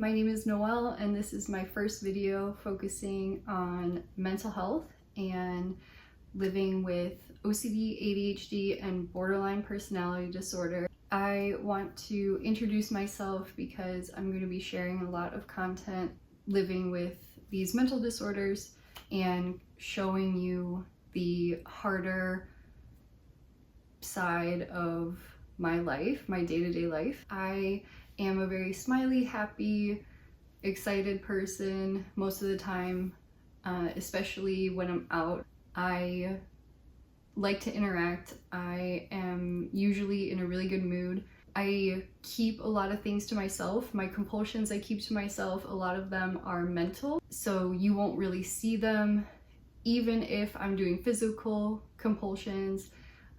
My name is Noel, and this is my first video focusing on mental health and living with OCD, ADHD, and borderline personality disorder. I want to introduce myself because I'm going to be sharing a lot of content living with these mental disorders and showing you the harder side of my life, my day-to-day life. I am a very smiley, happy, excited person most of the time, especially when I'm out. I like to interact. I am usually in a really good mood. I keep a lot of things to myself. My compulsions I keep to myself, a lot of them are mental, so you won't really see them. Even if I'm doing physical compulsions,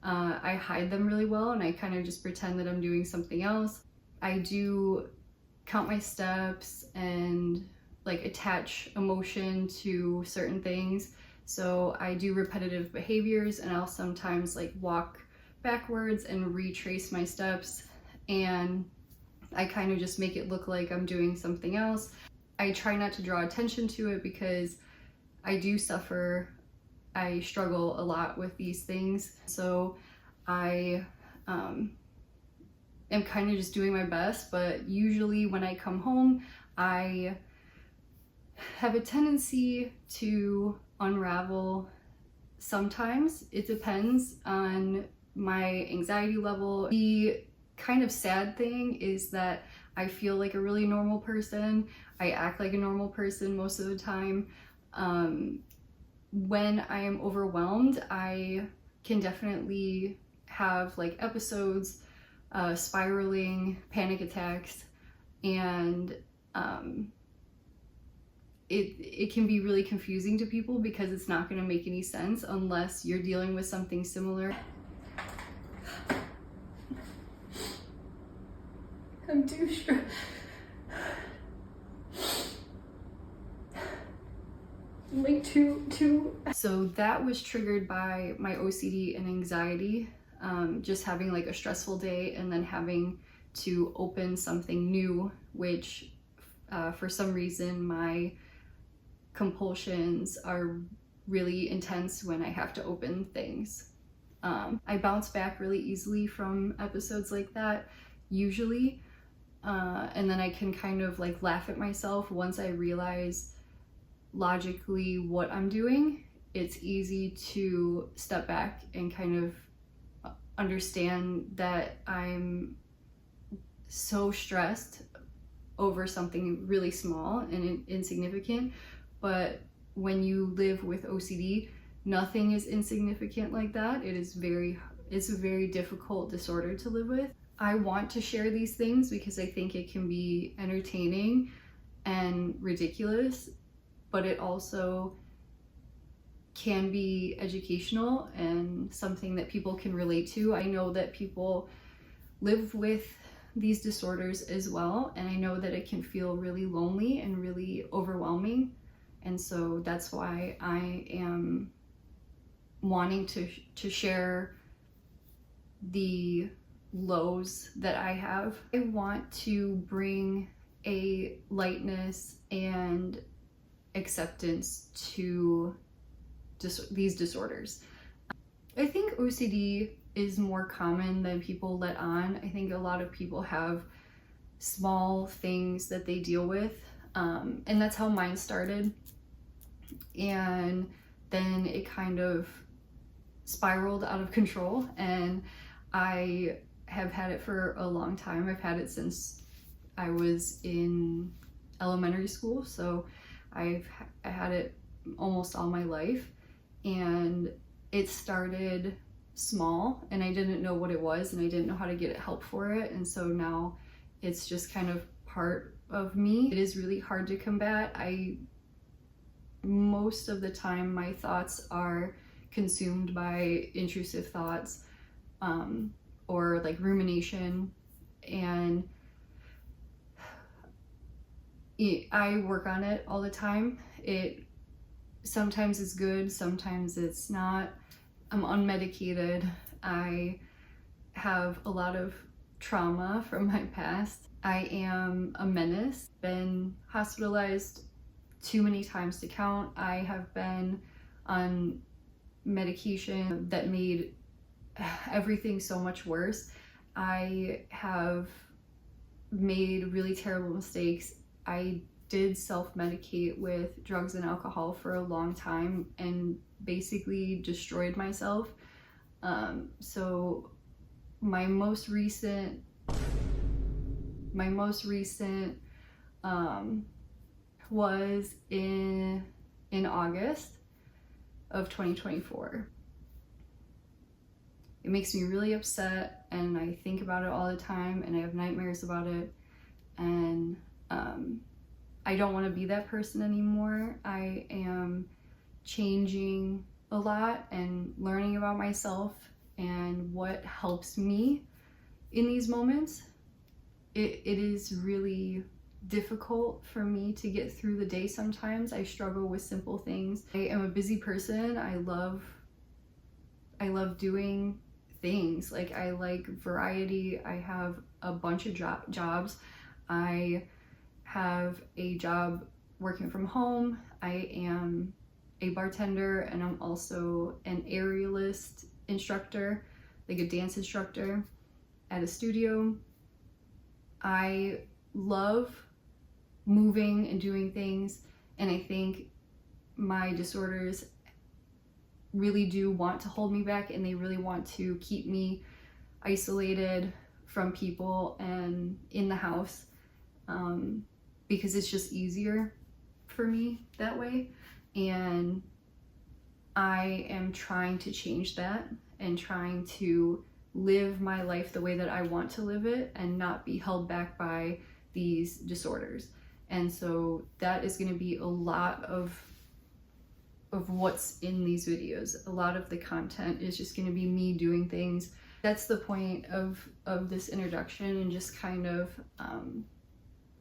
I hide them really well and I kind of just pretend that I'm doing something else. I do count my steps and like attach emotion to certain things. So I do repetitive behaviors, and I'll sometimes like walk backwards and retrace my steps, and I kind of just make it look like I'm doing something else. I try not to draw attention to it because I do suffer. I struggle a lot with these things. So I am kind of just doing my best, but usually when I come home, I have a tendency to unravel. Sometimes it depends on my anxiety level. The kind of sad thing is that I feel like a really normal person. I act like a normal person most of the time. When I am overwhelmed, I can definitely have like episodes, spiraling panic attacks, and it can be really confusing to people because it's not going to make any sense unless you're dealing with something similar. I'm too stressed. Like too. So that was triggered by my OCD and anxiety, just having like a stressful day and then having to open something new, which for some reason my compulsions are really intense when I have to open things. I bounce back really easily from episodes like that usually, and then I can kind of like laugh at myself once I realize logically what I'm doing. It's easy to step back and kind of understand that I'm so stressed over something really small and insignificant. But when you live with OCD, nothing is insignificant like that. It's a very difficult disorder to live with. I want to share these things because I think it can be entertaining and ridiculous, but it also can be educational and something that people can relate to. I know that people live with these disorders as well, and I know that it can feel really lonely and really overwhelming. And so that's why I am wanting to share the lows that I have. I want to bring a lightness and acceptance to these disorders. I think OCD is more common than people let on. I think a lot of people have small things that they deal with, and that's how mine started. And then it kind of spiraled out of control, and I have had it for a long time. I've had it since I was in elementary school, so I had it almost all my life. And it started small and I didn't know what it was and I didn't know how to get help for it, and so now it's just kind of part of me. It is really hard to combat. Most of the time my thoughts are consumed by intrusive thoughts, or like rumination, and I work on it all the time. It sometimes is good, sometimes it's not. I'm unmedicated. I have a lot of trauma from my past. I am a menace, been hospitalized too many times to count. I have been on medication that made everything so much worse. I have made really terrible mistakes. I did self-medicate with drugs and alcohol for a long time and basically destroyed myself. So my most recent was in August of 2024. It makes me really upset, and I think about it all the time, and I have nightmares about it, and I don't want to be that person anymore. I am changing a lot and learning about myself and what helps me in these moments. It is really difficult for me to get through the day sometimes. I struggle with simple things. I am a busy person. I love doing things. Like, I like variety. I have a bunch of jobs. I have a job working from home. I am a bartender, and I'm also an aerialist instructor, like a dance instructor at a studio. I love moving and doing things, and I think my disorders really do want to hold me back, and they really want to keep me isolated from people and in the house, because it's just easier for me that way. And I am trying to change that and trying to live my life the way that I want to live it and not be held back by these disorders. And so that is going to be a lot of what's in these videos. A lot of the content is just going to be me doing things. That's the point of this introduction, and just kind of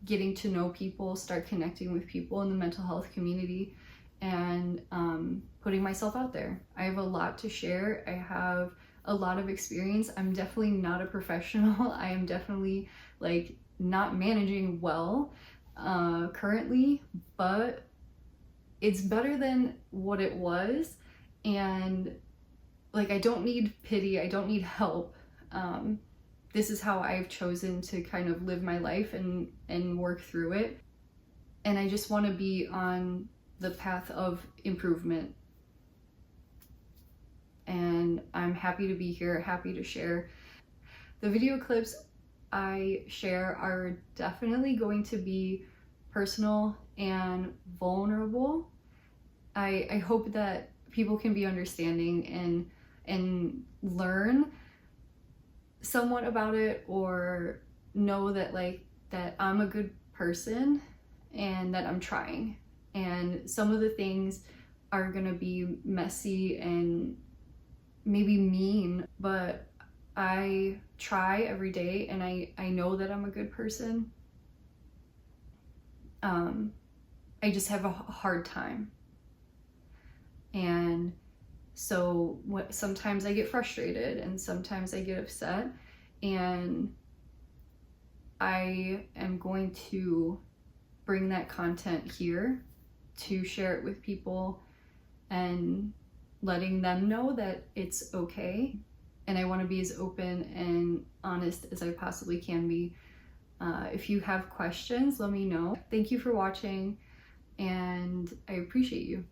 getting to know people, start connecting with people in the mental health community, and putting myself out there. I have a lot to share. I have a lot of experience. I'm definitely not a professional. I am definitely like not managing well currently, but it's better than what it was. And like, I don't need pity. I don't need help. This is how I've chosen to kind of live my life and work through it. And I just want to be on the path of improvement. And I'm happy to be here, happy to share. The video clips I share are definitely going to be personal and vulnerable. I hope that people can be understanding and learn somewhat about it, or know that that I'm a good person and that I'm trying. And some of the things are gonna be messy and maybe mean, but I try every day, and I know that I'm a good person. I just have a hard time. And so sometimes I get frustrated, and sometimes I get upset, and I am going to bring that content here to share it with people and letting them know that it's okay. And I want to be as open and honest as I possibly can be. If you have questions, let me know. Thank you for watching, and I appreciate you.